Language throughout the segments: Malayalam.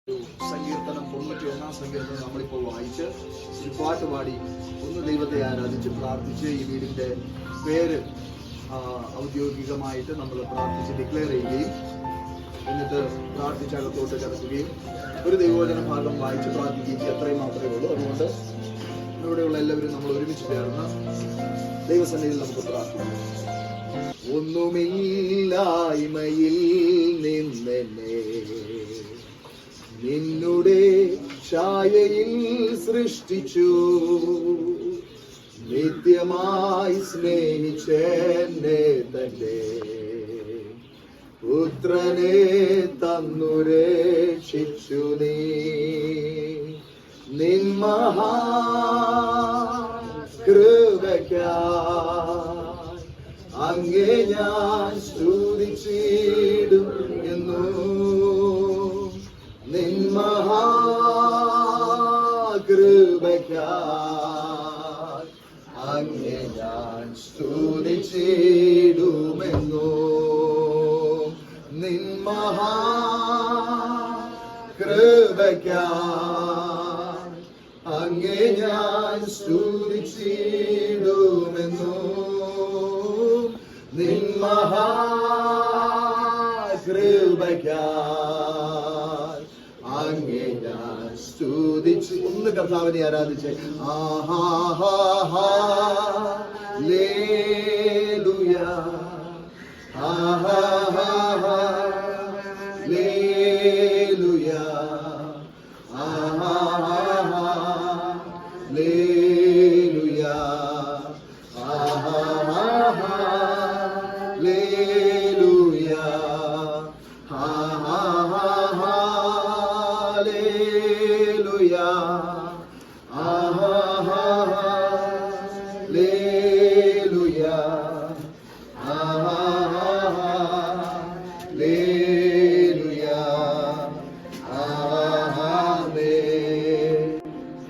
സങ്കീർത്തനം 91 സങ്കീർത്തനം നമ്മളിപ്പോൾ വായിച്ച് ഒരു പാട്ട് പാടി ഒന്ന് ദൈവത്തെ ആരാധിച്ച് പ്രാർത്ഥിച്ച് ഈ വീടിന്റെ പേര് ഔദ്യോഗികമായിട്ട് നമ്മൾ പ്രാർത്ഥിച്ച് ഡിക്ലെയർ ചെയ്യുകയും എന്നിട്ട് പ്രാർത്ഥിച്ചകത്തോട്ട് കിടക്കുകയും ഒരു ദൈവവചന ഭാഗം വായിച്ച് പ്രാർത്ഥിക്കുകയും അത്രയും മാത്രമേ ഉള്ളൂ. അതുകൊണ്ട് ഇവിടെയുള്ള എല്ലാവരും നമ്മൾ ഒരുമിച്ച് ചേർന്ന് ദൈവസന്നിധിയിൽ നമുക്ക് പ്രാർത്ഥിക്കാം. ഒന്നുമില്ലായ്മയിൽ നിന്നെന്നെ നിന്നുടെ ഛായയിൽ സൃഷ്ടിച്ചു, നിത്യമായി സ്നേഹിച്ചെന്നെ തന്റെ പുത്രനെ തന്നു രക്ഷിച്ചു. നീ നിൻ മഹാകൃപയ്ക്കായി അങ്ങേ ഞാൻ സ്തുതിച്ചിടുന്നു. നിൻ മഹാകൃപയ്ക്കായി അങ്ങേ ഞാൻ സ്തുതിച്ചിടുമെന്നു. നിൻ മഹാകൃപയ്ക്കായി അങ്ങേ ഞാൻ സ്തുതിച്ചിടുമെന്നു. നിൻ മഹാകൃപയ്ക്കായി അങ്ങേ ഞാൻ സ്തുതിച്ച് ഒന്ന് കർത്താവിനെ ആരാധിച്ച് ഹല്ലേലൂയ ഹല്ലേലൂയ ഹല്ലേലൂയ ഹല്ലേലൂയ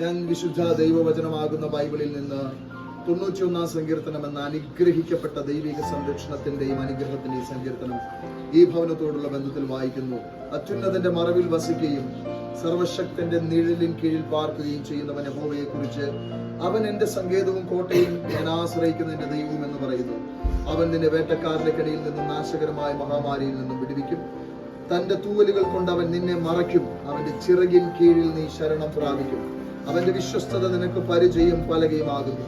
ഞാൻ വിശുദ്ധ ദൈവവചനമാകുന്ന ബൈബിളിൽ നിന്ന് 91 സങ്കീർത്തനം എന്ന അനുഗ്രഹിക്കപ്പെട്ട ദൈവിക സംരക്ഷണത്തിന്റെയും അനുഗ്രഹത്തിന്റെയും സങ്കീർത്തനം ഈ ഭവനത്തോടുള്ള ബന്ധത്തിൽ വായിക്കുന്നു. അത്യുന്നതന്റെ മറവിൽ വസിക്കുകയും സർവശക്തന്റെ നിഴലിൻ കീഴിൽ പാർക്കുകയും ചെയ്യുന്നവൻ യഹോവയെ കുറിച്ച് അവൻ എന്റെ സങ്കേതവും കോട്ടയും ഞാൻ ആശ്രയിക്കുന്ന എന്റെ ദൈവവും എന്ന് പറയുന്നു. അവൻ നിന്നെ വേട്ടക്കാരുടെ കടിയിൽ നിന്നും നാശകരമായ മഹാമാരിയിൽ നിന്നും വിടുവിക്കും. തന്റെ തൂവലുകൾ കൊണ്ട് അവൻ നിന്നെ മറയ്ക്കും. അവന്റെ ചിറകിൻ കീഴിൽ നീ ശരണം പ്രാപിക്കും. അവന്റെ വിശ്വസ്തത നിനക്ക് പരിചയം പലകയുമാകുന്നു.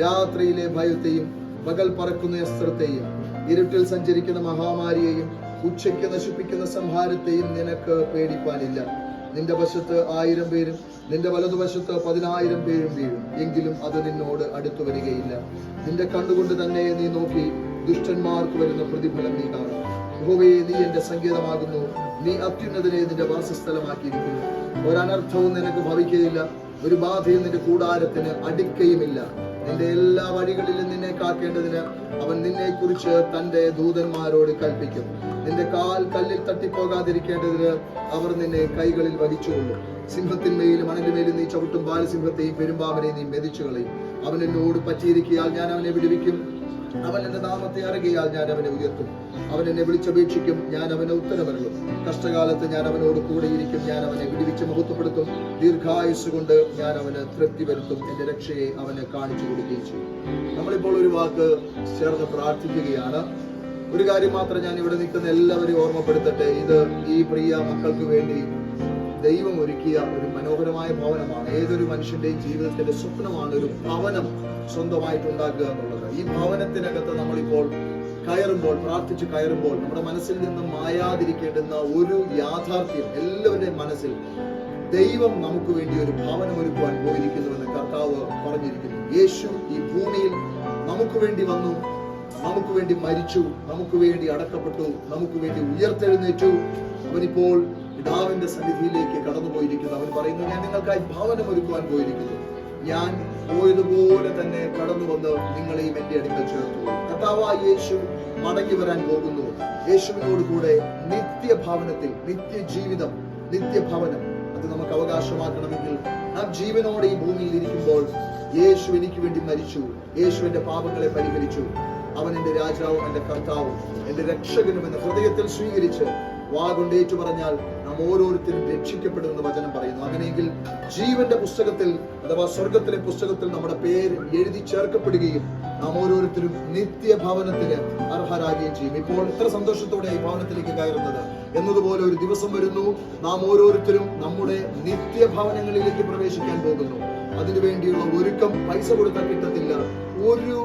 രാത്രിയിലെ ഭയത്തെയും പകൽ പറക്കുന്ന അസ്ത്രത്തെയും ഇരുട്ടിൽ സഞ്ചരിക്കുന്ന മഹാമാരിയെയും ഉച്ചയ്ക്ക് നശിപ്പിക്കുന്ന സംഹാരത്തെയും നിനക്ക് പേടിപ്പാനില്ല. നിന്റെ വശത്ത് 1000 പേരും നിന്റെ വലതുവശത്ത് 10,000 പേരും വീഴും, എങ്കിലും അത് നിന്നോട് അടുത്തു വരികയില്ല. നിന്റെ കണ്ണുകൊണ്ട് തന്നെ നീ നോക്കി ദുഷ്ടന്മാർക്ക് വരുന്ന പ്രതിഫലം നീ കാണും. യഹോവേ, നീ എന്റെ സങ്കേതമാകുന്നു. നീ അത്യുന്നതനെ നിന്റെ വാസസ്ഥലമാക്കിയിരിക്കുന്നു. ഒരനർത്ഥവും നിനക്ക് ഭവിക്കുകയില്ല, ഒരു ബാധയും നിന്റെ കൂടാരത്തിന് അടിക്കയുമില്ല. നിന്റെ എല്ലാ വഴികളിലും നിന്നെ കാക്കേണ്ടതിന് അവൻ നിന്നെ കുറിച്ച് തന്റെ ദൂതന്മാരോട് കൽപ്പിക്കും. നിന്റെ കാൽ കല്ലിൽ തട്ടിപ്പോകാതിരിക്കേണ്ടതിന് അവർ നിന്നെ കൈകളിൽ വഹിച്ചുകൊള്ളും. സിംഹത്തിന്മേലും മണലിന്മേലും നീ ചവിട്ടും. ബാലസിംഹത്തെയും പെരുമ്പാമ്പനെയും നീ മെതിച്ചു കളയും. അവൻ എന്നോട് പറ്റിയിരിക്കയാൽ ഞാൻ അവനെ വിടുവിക്കും. അവൻ എന്റെ നാമത്തെ അറിയുകയാൽ ഞാൻ അവനെ ഉയർത്തും. അവൻ എന്നെ വിളിച്ചപേക്ഷിക്കും, ഞാൻ അവന് ഉത്തരമരുളും. കഷ്ടകാലത്ത് ഞാൻ അവനോട് കൂടെയിരിക്കും. ഞാൻ അവനെ വിടുവിച്ച് മഹത്വപ്പെടുത്തും. ദീർഘായുസ് കൊണ്ട് ഞാൻ അവന് തൃപ്തി വരുത്തും. എന്റെ രക്ഷയെ അവന് കാണിച്ചു കൊടുക്കുകയും ചെയ്യും. നമ്മളിപ്പോൾ ഒരു വാക്ക് ചേർന്ന് പ്രാർത്ഥിക്കുകയാണ്. ഒരു കാര്യം മാത്രം ഞാൻ ഇവിടെ നിൽക്കുന്ന എല്ലാവരെയും ഓർമ്മപ്പെടുത്തട്ടെ. ഇത് ഈ പ്രിയ മക്കൾക്ക് വേണ്ടി ദൈവം ഒരുക്കിയ ഒരു മനോഹരമായ ഭവനമാണ്. ഏതൊരു മനുഷ്യന്റെയും ജീവിതത്തിന്റെ സ്വപ്നമാണ് ഒരു ഭവനം സ്വന്തമായിട്ട് ഉണ്ടാക്കുക എന്നുള്ളത്. ഈ ഭവനത്തിനകത്ത് നമ്മളിപ്പോൾ കയറുമ്പോൾ, പ്രാർത്ഥിച്ച് കയറുമ്പോൾ നമ്മുടെ മനസ്സിൽ നിന്ന് മായാതിരിക്കേണ്ടുന്ന ഒരു യാഥാർത്ഥ്യം എല്ലാവരുടെയും മനസ്സിൽ, ദൈവം നമുക്ക് വേണ്ടി ഒരു ഭവനം ഒരുക്കുവാൻ പോയിരിക്കുന്നുവെന്ന് കർത്താവ് പറഞ്ഞിരിക്കുന്നു. യേശു ഈ ഭൂമിയിൽ നമുക്ക് വേണ്ടി വന്നു, നമുക്ക് വേണ്ടി മരിച്ചു, നമുക്ക് വേണ്ടി അടക്കപ്പെട്ടു, നമുക്ക് വേണ്ടി ഉയർത്തെഴുന്നേറ്റു. അവനിപ്പോൾ പിതാവിന്റെ സന്നിധിയിലേക്ക് കടന്നുപോയിരിക്കുന്നു. അവൻ പറയുന്നു, ഞാൻ നിങ്ങൾക്കായി ഭവനം ഒരുക്കുവാൻ പോയിരിക്കുന്നു. ഞാൻ പോയതുപോലെ തന്നെ കടന്നു വന്ന് നിങ്ങളെയും എന്റെ അടുക്കൽ ചേർത്തു. കർത്താവായ യേശു മടങ്ങി വരാൻ പോകുന്നു. യേശുവിനോട് കൂടെ നിത്യഭവനത്തിൽ, നിത്യജീവിതം, നിത്യഭവനം അത് നമുക്ക് അവകാശമാക്കണമെങ്കിൽ നാം ജീവനോടെ ഈ ഭൂമിയിൽ ഇരിക്കുമ്പോൾ യേശു എനിക്ക് വേണ്ടി മരിച്ചു, യേശു എന്റെ പാപങ്ങളെ പരിഹരിച്ചു, അവൻ എന്റെ രാജാവും എന്റെ കർത്താവും എന്റെ രക്ഷകനും എന്ന ഹൃദയത്തിൽ സ്വീകരിച്ച് വാ കൊണ്ട് ഏറ്റു പറഞ്ഞാൽ നാം ഓരോരുത്തരും രക്ഷിക്കപ്പെടുമെന്ന് വചനം പറയുന്നു. അങ്ങനെയെങ്കിൽ ജീവന്റെ പുസ്തകത്തിൽ അഥവാ സ്വർഗത്തിലെ പുസ്തകത്തിൽ നമ്മുടെ പേര് എഴുതി ചേർക്കപ്പെടുകയും നാം ഓരോരുത്തരും നിത്യഭവനത്തിന് അർഹരാകുകയും ചെയ്യും. ഇപ്പോൾ എത്ര സന്തോഷത്തോടെ ഈ ഭവനത്തിലേക്ക് കയറുന്നത് എന്നതുപോലെ ഒരു ദിവസം വരുന്നു, നാം ഓരോരുത്തരും നമ്മുടെ നിത്യഭവനങ്ങളിലേക്ക് പ്രവേശിക്കാൻ പോകുന്നു. അതിനുവേണ്ടിയുള്ള ഒരുക്കം പൈസ കൊടുത്താൽ കിട്ടത്തില്ല, ഒരു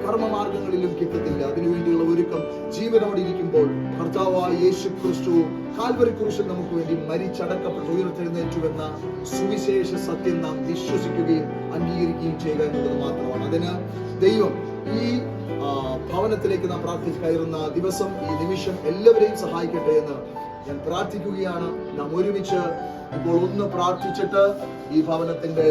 കർമ്മമാർഗങ്ങളിലും കിട്ടത്തില്ല. അതിനുവേണ്ടിയുള്ള ഒരുക്കം ജീവനോടെ ഇരിക്കുമ്പോൾ കർത്താവായ യേശു ക്രിസ്തു കാൽവരി ക്രൂശിൽ നമുക്ക് വേണ്ടി മരിച്ചടക്കപ്പെട്ട് ഉയർത്തെഴുന്നേറ്റുവെന്ന സുവിശേഷ സത്യം നാം വിശ്വസിക്കുകയും അംഗീകരിക്കുകയും ചെയ്യുക എന്നുള്ളത് മാത്രമാണ്. അതിന് ദൈവം ഈ ഭവനത്തിലേക്ക് നാം പ്രാർത്ഥിച്ച് കയറുന്ന ദിവസം, ഈ നിമിഷം എല്ലാവരെയും സഹായിക്കട്ടെ എന്ന് ഞാൻ പ്രാർത്ഥിക്കുകയാണ്. നാം ഒരുമിച്ച് ഇപ്പോൾ ഒന്ന് പ്രാർത്ഥിച്ചിട്ട് ഈ ഭവനത്തിന്റെ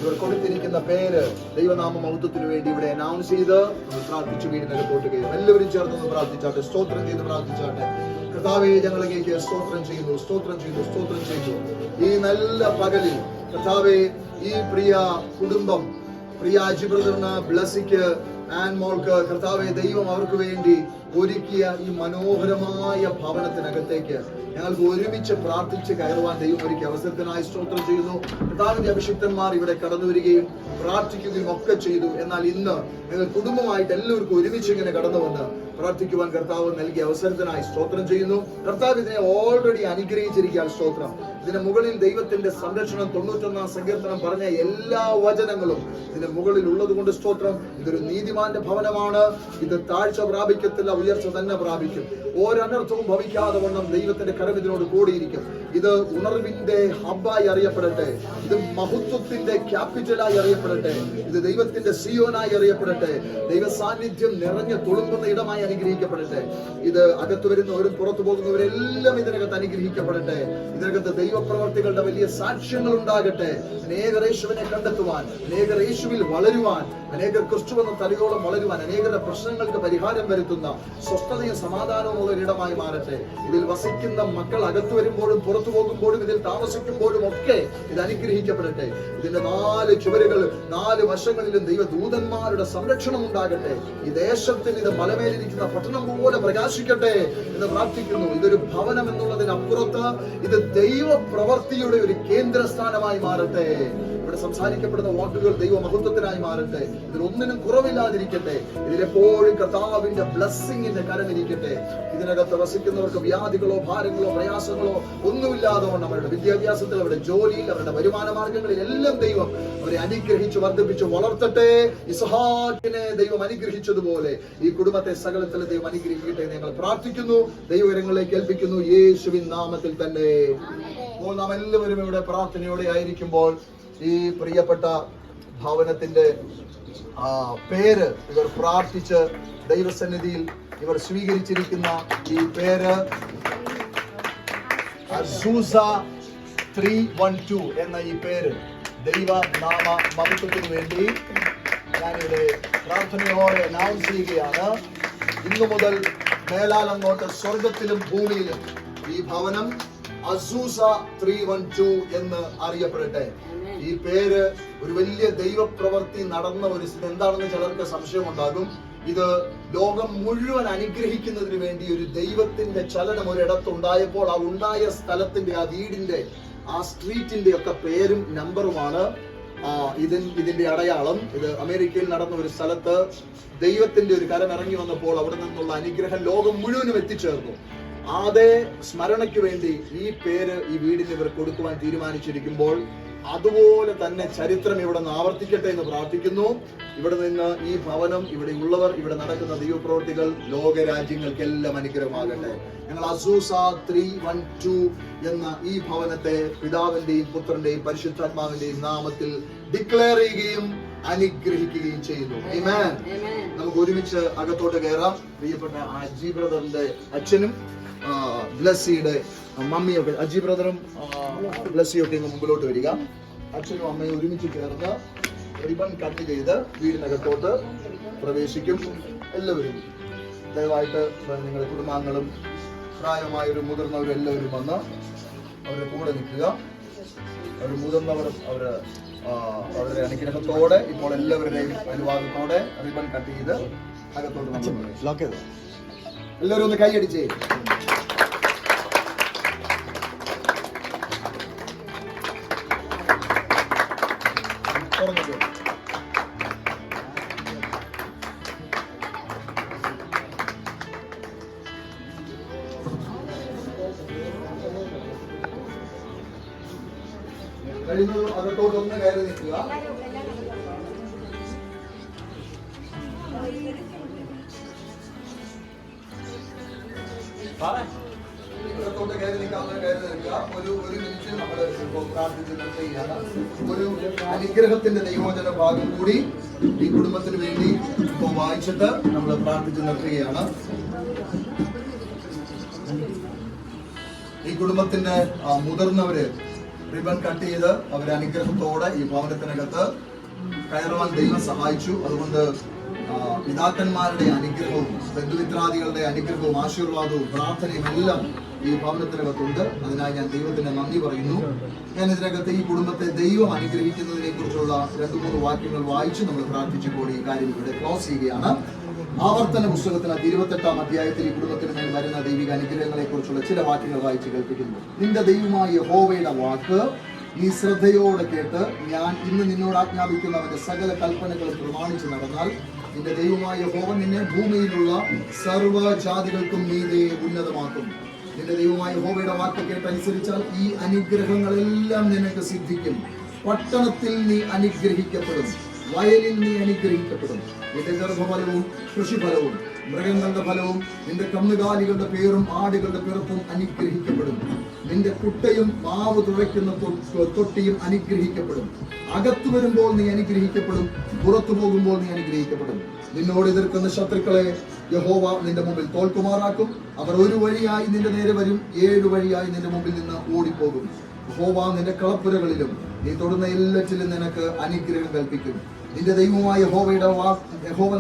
ഇവർ കൊടുത്തിരിക്കുന്ന പേര് ദൈവനാമ മഹത്വത്തിന് വേണ്ടി ഇവിടെ അനൗൺസ് ചെയ്ത് നമ്മൾ പ്രാർത്ഥിച്ചു വീടിനകത്തോട്ട് കയറും. എല്ലാവരും ചേർന്ന് പ്രാർത്ഥിച്ചാട്ടെ, സ്തോത്രം ചെയ്ത് പ്രാർത്ഥിച്ചാട്ടെ. കർത്താവേ, ഞങ്ങളിലേക്ക് സ്തോത്രം ചെയ്യുന്നു, സ്തോത്രം ചെയ്യുന്നു, സ്തോത്രം ചെയ്യുന്നു. ഈ നല്ല പകലിൽ കർത്താവേ, ഈ പ്രിയ കുടുംബം, പ്രിയ അജി ബ്രദറിന്, ബ്ലസ്സിക്ക്, ആൻ മോൾക്ക് കർത്താവേ, ദൈവം അവർക്ക് വേണ്ടി ഒരുക്കിയ ഈ മനോഹരമായ ഭവനത്തിനകത്തേക്ക് ഞങ്ങൾക്ക് ഒരുമിച്ച് പ്രാർത്ഥിച്ച് കയറുവാൻ ദൈവം ഒരുക്കിയ അവസരത്തിനായി സ്തോത്രം ചെയ്യുന്നു. കർത്താവിന്റെ അഭിഷിക്തന്മാർ ഇവിടെ കടന്നു വരികയും പ്രാർത്ഥിക്കുകയും ഒക്കെ ചെയ്തു. എന്നാൽ ഇന്ന് ഞങ്ങൾ കുടുംബമായിട്ട് എല്ലാവർക്കും ഒരുമിച്ച് ഇങ്ങനെ കടന്നു വന്ന് പ്രാർത്ഥിക്കുവാൻ കർത്താവ് നൽകിയ അവസരത്തിനായി സ്തോത്രം ചെയ്യുന്നു. കർത്താവ് ഇതിനെ ഓൾറെഡി അനുഗ്രഹിച്ചിരിക്കുകയാണ്. സ്തോത്രം. ഇതിന് മുകളിൽ ദൈവത്തിന്റെ സംരക്ഷണം 91 സങ്കീർത്തനം പറഞ്ഞ എല്ലാ വചനങ്ങളും ഇതിന് മുകളിൽ ഉള്ളത് കൊണ്ട് സ്തോത്രം. ഇതൊരു നീതിമാന്റെ ഭവനമാണ്. ഇത് താഴ്ച പ്രാപിക്കത്തില്ല, ഉയർച്ച തന്നെ പ്രാപിക്കും. ഒരനർത്ഥവും ഭവിക്കാതെ വണ്ണം ദൈവത്തിന്റെ കരം ഇതിനോട് കൂടിയിരിക്കും. ഇത് ഉണർവിന്റെ ഹബ്ബായി അറിയപ്പെടട്ടെ, ഇത് മഹത്വത്തിന്റെ ക്യാപിറ്റലായി അറിയപ്പെടട്ടെ, ഇത് ദൈവത്തിന്റെ സിയോനായി അറിയപ്പെടട്ടെ, ദൈവ സാന്നിധ്യം നിറഞ്ഞ തുളുമ്പുന്ന ഇടമായി അനുഗ്രഹിക്കപ്പെടട്ടെ. ഇത് അകത്ത് വരുന്നവരും പുറത്തു പോകുന്നവരെല്ലാം ഇതിനകത്ത് അനുഗ്രഹിക്കപ്പെടട്ടെ. ഇതിനകത്ത് ദൈവപ്രവർത്തികളുടെ വലിയ സാക്ഷ്യങ്ങൾ ഉണ്ടാകട്ടെ. അനേകർ യേശുവിനെ കണ്ടെത്തുവാൻ, അനേകർ യേശുവിൽ വളരുവാൻ, അനേകർ ക്രിസ്തു എന്ന തലയോളം വളരുവാൻ, അനേകരുടെ പ്രശ്നങ്ങൾക്ക് പരിഹാരം വരുത്തുന്ന സ്വസ്ഥതയും സമാധാനവും ഉള്ള ഒരിടമായി മാറട്ടെ. ഇതിൽ വസിക്കുന്ന മക്കൾ അകത്തു വരുമ്പോഴും പുറത്തു പോകുമ്പോഴും ഇതിൽ താമസിക്കുമ്പോഴും ഒക്കെ ഇത് അനുഗ്രഹിക്കപ്പെടട്ടെ. ഇതിന്റെ 4 ചുവരുകൾ 4 വശങ്ങളിലും ദൈവദൂതന്മാരുടെ സംരക്ഷണം ഉണ്ടാകട്ടെ. ഈ ദേശത്തിന് ഇത് മലമേലിരിക്കുന്ന പട്ടണം പോലെ പ്രകാശിക്കട്ടെ എന്ന് പ്രാർത്ഥിക്കുന്നു. ഇതൊരു ഭവനം എന്നുള്ളതിനപ്പുറത്ത് ഇത് ദൈവ പ്രവൃത്തിയുടെ ഒരു കേന്ദ്രസ്ഥാനമായി മാറട്ടെ. ഇവിടെ സംസാരിക്കപ്പെടുന്ന വാക്കുകൾ ദൈവ മഹത്വത്തിനായി മാറട്ടെ. ഇതിലൊന്നിനും കുറവില്ലാതിരിക്കട്ടെ. ഇതിലെപ്പോഴും കർത്താവിന്റെ ബ്ലെസ്സിങ്ങിന്റെ കരമിരിക്കട്ടെ. ഇതിനകത്ത് വസിക്കുന്നവർക്ക് വ്യാധികളോ ഭാരങ്ങളോ പ്രയാസങ്ങളോ ഒന്നുമില്ലാതെ കൊണ്ട് അവരുടെ വിദ്യാഭ്യാസത്തിൽ, അവരുടെ ജോലിയിൽ, അവരുടെ വരുമാന മാർഗങ്ങളിൽ എല്ലാം ദൈവം അവരെ അനുഗ്രഹിച്ച് വർദ്ധിപ്പിച്ച് വളർത്തട്ടെ. ഇസ്ഹാക്കിനെ ദൈവം അനുഗ്രഹിച്ചതുപോലെ ഈ കുടുംബത്തെ സകലത്തിൽ ദൈവം അനുഗ്രഹിക്കട്ടെ എന്ന് ഞങ്ങൾ പ്രാർത്ഥിക്കുന്നു. ദൈവകരങ്ങളിലേക്ക് ഏൽപ്പിക്കുന്നു, യേശുവിൻ നാമത്തിൽ തന്നെ. അപ്പോൾ നാം എല്ലാവരും ഇവിടെ പ്രാർത്ഥനയോടെ ആയിരിക്കുമ്പോൾ ഈ പ്രിയപ്പെട്ട ഭവനത്തിന്റെ പേര് ഇവർ പ്രാർത്ഥിച്ച് ദൈവസന്നിധിയിൽ ഇവർ സ്വീകരിച്ചിരിക്കുന്ന ഈ പേര് അസൂസ 312 എന്ന ഈ പേര് ദൈവനാമ മഹത്വത്തിന് വേണ്ടി ഞാനിവിടെ പ്രാർത്ഥനയോടെ അനൗൺസ് ചെയ്യുകയാണ്. ഇന്നു മുതൽ മേലാൽ അങ്ങോട്ട് സ്വർഗത്തിലും ഭൂമിയിലും ഈ ഭവനം അസൂസ 312 എന്ന് അറിയപ്പെടട്ടെ. ഈ പേര് ഒരു വലിയ ദൈവപ്രവൃത്തി നടന്ന ഒരു എന്താണെന്ന് ചിലർക്ക് സംശയമുണ്ടാകും. ഇത് ലോകം മുഴുവൻ അനുഗ്രഹിക്കുന്നതിന് വേണ്ടി ഒരു ദൈവത്തിന്റെ ചലനം ഒരിടത്തുണ്ടായപ്പോൾ ആ ഉണ്ടായ സ്ഥലത്തിന്റെ, ആ വീടിന്റെ, ആ സ്ട്രീറ്റിന്റെ ഒക്കെ പേരും നമ്പറുമാണ് ഇതിന്റെ അടയാളം. ഇത് അമേരിക്കയിൽ നടന്ന ഒരു സ്ഥലത്ത് ദൈവത്തിന്റെ ഒരു കരം ഇറങ്ങി വന്നപ്പോൾ അവിടെ നിന്നുള്ള അനുഗ്രഹം ലോകം മുഴുവനും എത്തിച്ചേർന്നു. അതേ സ്മരണയ്ക്ക് വേണ്ടി ഈ പേര് ഈ വീടിന് ഇവർ കൊടുക്കുവാൻ തീരുമാനിച്ചിരിക്കുമ്പോൾ അതുപോലെ തന്നെ ചരിത്രം ഇവിടെ നിന്ന് ആവർത്തിക്കട്ടെ എന്ന് പ്രാർത്ഥിക്കുന്നു. ഇവിടെ നിന്ന് ഈ ഭവനം, ഇവിടെ ഉള്ളവർ, ഇവിടെ നടക്കുന്ന ദൈവപ്രവൃത്തികൾ ലോകരാജ്യങ്ങൾക്കെല്ലാം അനുഗ്രഹമാകട്ടെ. ഞങ്ങൾ അസൂസ 312 എന്ന ഈ ഭവനത്തെ പിതാവിന്റെയും പുത്രന്റെയും പരിശുദ്ധാത്മാവിന്റെയും നാമത്തിൽ ഡിക്ലെയർ ചെയ്യുകയും അനുഗ്രഹിക്കുകയും ചെയ്യുന്നു. ആമേൻ. നമുക്ക് ഒരുമിച്ച് അകത്തോട്ട് കയറാം. പ്രിയപ്പെട്ട അജി ബ്രദറിന്റെ അച്ഛനും ബ്ലസ്സിയുടെ മമ്മിയൊക്കെ, അജി ബ്രദറും ബ്ലസ്സിയൊക്കെ ഇങ്ങ് മുമ്പിലോട്ട് വരിക. അച്ഛനും അമ്മയും ഒരുമിച്ച് ചേർന്ന് റിബൺ കട്ട് ചെയ്ത് വീടിനകത്തോട്ട് പ്രവേശിക്കും. എല്ലാവരും ദയവായിട്ട് നിങ്ങളുടെ കുടുംബാംഗങ്ങളും പ്രായമായൊരു മുതിർന്നവരും എല്ലാവരും വന്ന് അവരുടെ കൂടെ നിൽക്കുക. അവർ മുതിർന്നവർ അവരുടെ അനുഗ്രഹത്തോടെ ഇപ്പോൾ എല്ലാവരുടെയും അനുവാദത്തോടെ റിബൺ കട്ട് ചെയ്ത് അകത്തോട്ട് ലോക്ക് ചെയ്ത് എല്ലാവരും ഒന്ന് കൈയടിച്ചേ. കഴിയുന്നതും അകത്തോട്ടൊന്ന് കയറി നിൽക്കുക. അകത്തോട്ട് കയറി നിൽക്കാവുന്ന കയറി നിൽക്കുക. ഒരു മിനിറ്റ് നമ്മൾ ഇപ്പോൾ പ്രാർത്ഥിച്ച് നിർത്തുകയാണ്. ഒരു അനുഗ്രഹത്തിന്റെ ദൈവവചന ഭാഗം കൂടി ഈ കുടുംബത്തിന് വേണ്ടി ഇപ്പോൾ വായിച്ചിട്ട് നമ്മൾ പ്രാർത്ഥിച്ച് നിർത്തുകയാണ്. ഈ കുടുംബത്തിന്റെ മുതിർന്നവര് റിബൺ കട്ട് ചെയ്ത് അവരെ അനുഗ്രഹത്തോടെ ഈ ഭവനത്തിനകത്ത് കയറുവാൻ ദൈവം സഹായിച്ചു. അതുകൊണ്ട് പിതാക്കന്മാരുടെ അനുഗ്രഹവും ബന്ധുമിത്രാദികളുടെ അനുഗ്രഹവും ആശീർവാദവും പ്രാർത്ഥനയും എല്ലാം ഈ ഭവനത്തിനകത്തുണ്ട്. അതിനായി ഞാൻ ദൈവത്തിന് നന്ദി പറയുന്നു. ഞാൻ ഇതിനകത്ത് ഈ കുടുംബത്തെ ദൈവം അനുഗ്രഹിക്കുന്നതിനെ കുറിച്ചുള്ള 2-3 വാക്യങ്ങൾ വായിച്ച് നമ്മൾ പ്രാർത്ഥിച്ചപ്പോൾ ഈ കാര്യം ഇവിടെ ക്ലോസ് ചെയ്യുകയാണ്. ആവർത്തന പുസ്തകത്തിന് 28-ാം അധ്യായത്തിൽ ഈ കുടുംബത്തിന് മേൽ വരുന്ന ദൈവിക അനുഗ്രഹങ്ങളെ കുറിച്ചുള്ള ചില വാക്യങ്ങൾ വായിച്ച് കേൾപ്പിക്കുന്നു. നിന്റെ ദൈവമായ യഹോവയുടെ വാക്ക് നീ ശ്രദ്ധയോടെ കേട്ട് ഞാൻ ഇന്ന് നിന്നോട് ആജ്ഞാപിക്കുന്നവന്റെ സകല കൽപ്പനകളും പ്രമാണിച്ച് നടന്നാൽ നിന്റെ ദൈവമായ യഹോവ നിന്നെ ഭൂമിയിലുള്ള സർവ്വജാതികൾക്കും മീതെ ഉന്നതമാക്കും. നിന്റെ ദൈവമായ യഹോവയുടെ വാക്ക് കേട്ടനുസരിച്ചാൽ ഈ അനുഗ്രഹങ്ങളെല്ലാം നിനക്ക് സിദ്ധിക്കും. പട്ടണത്തിൽ നീ അനുഗ്രഹിക്കപ്പെടും, വയലിൽ നീ അനുഗ്രഹിക്കപ്പെടും. നിന്റെ ഗർഭഫലവും കൃഷിഫലവും മൃഗങ്ങളുടെ ഫലവും നിന്റെ കന്നുകാലികളുടെ പേരും ആടുകളുടെ പിറപ്പും അനുഗ്രഹിക്കപ്പെടും. നിന്റെ കുട്ടയും മാവ് തുഴയ്ക്കുന്ന തൊട്ടിയും അനുഗ്രഹിക്കപ്പെടും. അകത്തു വരുമ്പോൾ നീ അനുഗ്രഹിക്കപ്പെടും, പുറത്തു പോകുമ്പോൾ നീ അനുഗ്രഹിക്കപ്പെടും. നിന്നോട് എതിർക്കുന്ന ശത്രുക്കളെ യഹോവ നിന്റെ മുമ്പിൽ തോൽക്കുമാറാക്കും. അവർ ഒരു വഴിയായി നിന്റെ നേരെ വരും, 7 വഴിയായി നിന്റെ മുമ്പിൽ നിന്ന് ഓടിപ്പോകും. യഹോവ നിന്റെ കളപ്പുരകളിലും നീ തൊടുന്ന എല്ലാറ്റിലും നിനക്ക് അനുഗ്രഹം കൽപ്പിക്കും. നിന്റെ ദൈവമായ യഹോവ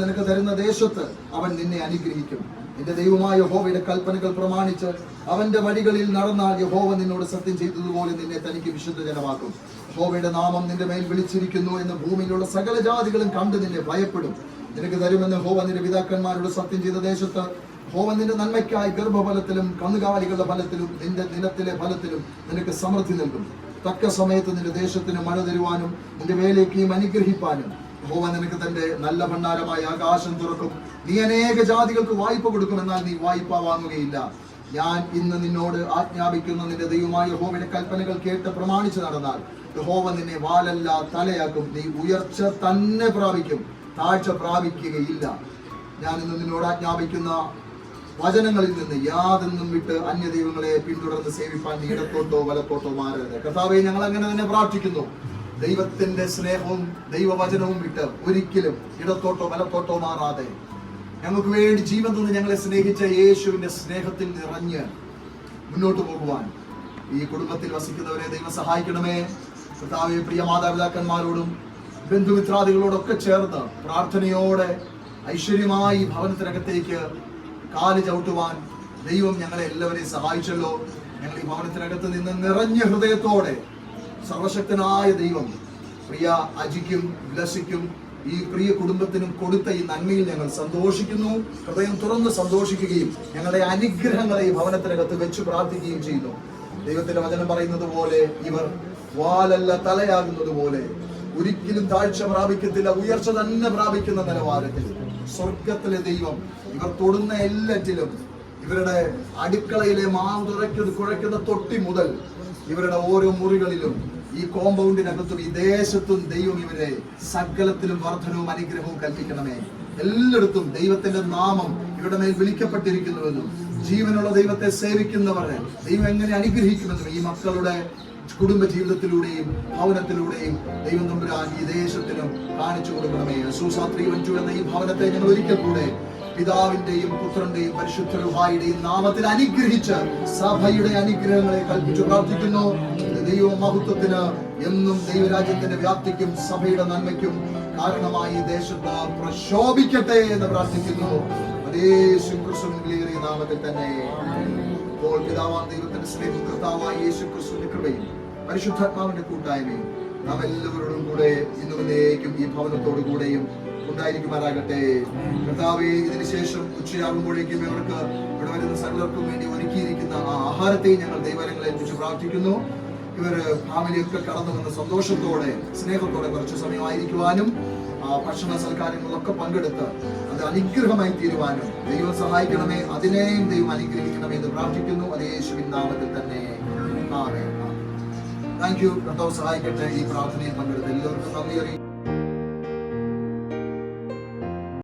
നിനക്ക് തരുന്ന ദേശത്ത് അവൻ നിന്നെ അനുഗ്രഹിക്കും. നിന്റെ ദൈവമായ യഹോവയുടെ കൽപ്പനകൾ പ്രമാണിച്ച് അവന്റെ വഴികളിൽ നടന്നാൽ യഹോവ നിന്നോട് സത്യം ചെയ്തതുപോലെ നിന്നെ തനിക്ക് വിശുദ്ധ ജനമാക്കും. യഹോവയുടെ നാമം നിന്റെ മേൽ വിളിച്ചിരിക്കുന്നു എന്ന് ഭൂമിയിലുള്ള സകല ജാതികളും കണ്ട് നിന്നെ ഭയപ്പെടും. നിനക്ക് തരുമെന്ന് യഹോവ നിന്റെ പിതാക്കന്മാരോട് സത്യം ചെയ്ത ദേശത്ത് യഹോവ നിന്റെ നന്മയ്ക്കായി ഗർഭഫലത്തിലും കന്നുകാലികളുടെ ഫലത്തിലും നിന്റെ നിലത്തിലെ ഫലത്തിലും നിനക്ക് സമൃദ്ധി നൽകും. തക്ക സമയത്ത് നിന്റെ ദേശത്തിന് മഴ തരുവാനും നിന്റെ വേലയ്ക്കും അനുഗ്രഹിപ്പാനും യഹോവ നിനക്ക് തന്റെ നല്ല ഭണ്ഡാരമായ ആകാശം തുറക്കും. നീ അനേക ജാതികൾക്ക് വായ്പ കൊടുക്കും, എന്നാൽ നീ വായ്പ വാങ്ങുകയില്ല. ഞാൻ ഇന്ന് നിന്നോട് ആജ്ഞാപിക്കുന്ന നിന്റെ ദൈവമായ യഹോവയുടെ കൽപ്പനകൾ കേട്ട് പ്രമാണിച്ച് നടന്നാൽ യഹോവ നിന്നെ വാലല്ല തലയാക്കും. നീ ഉയർച്ച തന്നെ പ്രാപിക്കും, താഴ്ച പ്രാപിക്കുകയില്ല. ഞാൻ ഇന്ന് നിന്നോട് ആജ്ഞാപിക്കുന്ന വചനങ്ങളിൽ നിന്ന് യാതൊന്നും വിട്ട് അന്യദൈവങ്ങളെ പിന്തുടർന്ന് സേവിപ്പാൻ നീ ഇടത്തോട്ടോ വലത്തോട്ടോ മാറരുത്. കർത്താവേ, ഞങ്ങൾ അങ്ങനെ തന്നെ പ്രാർത്ഥിക്കുന്നു. ദൈവത്തിന്റെ സ്നേഹവും ദൈവവചനവും വിട്ട് ഒരിക്കലും ഇടത്തോട്ടോ വലത്തോട്ടോ മാറാതെ ഞങ്ങൾക്ക് വേണ്ടി ജീവൻ തന്ന് ഞങ്ങളെ സ്നേഹിച്ച യേശുവിന്റെ സ്നേഹത്തിൽ നിറഞ്ഞ് മുന്നോട്ട് പോകുവാൻ ഈ കുടുംബത്തിൽ വസിക്കുന്നവരെ ദൈവം സഹായിക്കണമേ. കർത്താവേ, പ്രിയ മാതാപിതാക്കന്മാരോടും ബന്ധുമിത്രാദികളോടൊക്കെ ചേർന്ന് പ്രാർത്ഥനയോടെ ഐശ്വര്യമായി ഭവനത്തിനകത്തേക്ക് കാല് ചവിട്ടുവാൻ ദൈവം ഞങ്ങളെ എല്ലാവരെയും സഹായിച്ചല്ലോ. ഞങ്ങൾ ഈ ഭവനത്തിനകത്ത് നിന്ന് നിറഞ്ഞ ഹൃദയത്തോടെ സർവശക്തനായ ദൈവം പ്രിയ അജിക്കും ബ്ലസ്സിക്കും ഈ പ്രിയ കുടുംബത്തിനും കൊടുത്ത ഈ നന്മയിൽ ഞങ്ങൾ സന്തോഷിക്കുന്നു. ഹൃദയം തുറന്ന് സന്തോഷിക്കുകയും ഞങ്ങളുടെ അനുഗ്രഹങ്ങളെ ഈ ഭവനത്തിനകത്ത് വെച്ച് പ്രാർത്ഥിക്കുകയും ചെയ്യുന്നു. ദൈവത്തിന്റെ വചനം പറയുന്നത് പോലെ ഇവർ വാലല്ല തലയാകുന്നത് പോലെ ഒരിക്കലും താഴ്ച പ്രാപിക്കത്തില്ല, ഉയർച്ച തന്നെ പ്രാപിക്കുന്ന നിലവാരത്തിൽ സ്വർഗത്തിലെ ദൈവം ഇവർ തൊടുന്ന എല്ലാറ്റിലും, ഇവരുടെ അടുക്കളയിലെ മാവ് കുഴയ്ക്കുന്ന തൊട്ടി മുതൽ ഇവരുടെ ഓരോ മുറികളിലും ഈ കോമ്പൗണ്ടിനകത്തും ഈ ദേശത്തും ദൈവം ഇവരെ സകലത്തിലും വർധനവും അനുഗ്രഹവും കൽപ്പിക്കണമേ. എല്ലായിടത്തും ദൈവത്തിന്റെ നാമം ഇവരുടെ മേൽ വിളിക്കപ്പെട്ടിരിക്കുന്നുവെന്നും ജീവനുള്ള ദൈവത്തെ സേവിക്കുന്നവരെ ദൈവം എങ്ങനെ അനുഗ്രഹിക്കുമെന്നും ഈ മക്കളുടെ കുടുംബ ജീവിതത്തിലൂടെയും ഭവനത്തിലൂടെയും ദൈവം തമ്പുരാൻ ഈ ദേശത്തിനും കാണിച്ചു കൊടുക്കണമേ. സൂസാ 312 എന്ന ഈ ഭവനത്തെ ഞങ്ങൾ ഒരിക്കൽ കൂടെ പിതാവിന്റെയും പുത്രന്റെയും പരിശുദ്ധ റൂഹായുടെയും നാമത്തിൽ അനുഗ്രഹിച്ച് സഭയുടെ അനുഗ്രഹങ്ങളെ കൽപ്പിച്ചു പ്രാർത്ഥിക്കുന്നു. ദൈവ മഹത്വത്തിന് എന്നും ദൈവരാജ്യത്തിന്റെ വ്യാപ്തിക്കും സഭയുടെ നന്മയ്ക്കും കാരണമായി ദേശത്ത് പ്രശോഭിക്കട്ടെ എന്ന് പ്രാർത്ഥിക്കുന്നു. യേശു ക്രിസ്തുവിന്റെ നാമത്തിൽ തന്നെ. ഇപ്പോൾ പിതാവാം ദൈവത്തിന്റെ സ്നേഹം, കർത്താവായ യേശു ക്രിസ്തുവിന്റെ കൃപയും പരിശുദ്ധാത്മാവിന്റെ കൂട്ടായ്മയും നാം എല്ലാവരോടും കൂടെ ഇന്നുവരേക്കും ഈ ഭവനത്തോടു കൂടെയും ഉണ്ടായിരിക്കുമാറാകട്ടെ. കർത്താവേ, ഇതിനുശേഷം ഉച്ചയാകുമ്പോഴേക്കും ഇവർക്ക് ഇവിടെ വരുന്ന സകലർക്കും വേണ്ടി ഒരുക്കിയിരിക്കുന്ന ആ ആഹാരത്തെ ഞങ്ങൾ ദൈവങ്ങളെ ഏൽപ്പിച്ച് പ്രാർത്ഥിക്കുന്നു. ഇവര് ഫാമിലിയൊക്കെ കടന്നു വന്ന സന്തോഷത്തോടെ സ്നേഹത്തോടെ കുറച്ചു സമയമായിരിക്കുവാനും ഭക്ഷണ സൽക്കാരങ്ങളിലൊക്കെ പങ്കെടുത്ത് അത് അനുഗ്രഹമായി തീരുവാനും ദൈവം സഹായിക്കണമേ. അതിനെയും ദൈവം അനുഗ്രഹിക്കണമേ എന്ന് പ്രാർത്ഥിക്കുന്നു. യേശുവിൻ നാമത്തിൽ തന്നെ ആമേൻ. Thank you. കർത്താവ് സഹായിക്കട്ടെ. ഈ പ്രാർത്ഥനയിൽ പങ്കെടുത്ത് എല്ലാവർക്കും നന്ദി അറിയിക്കും.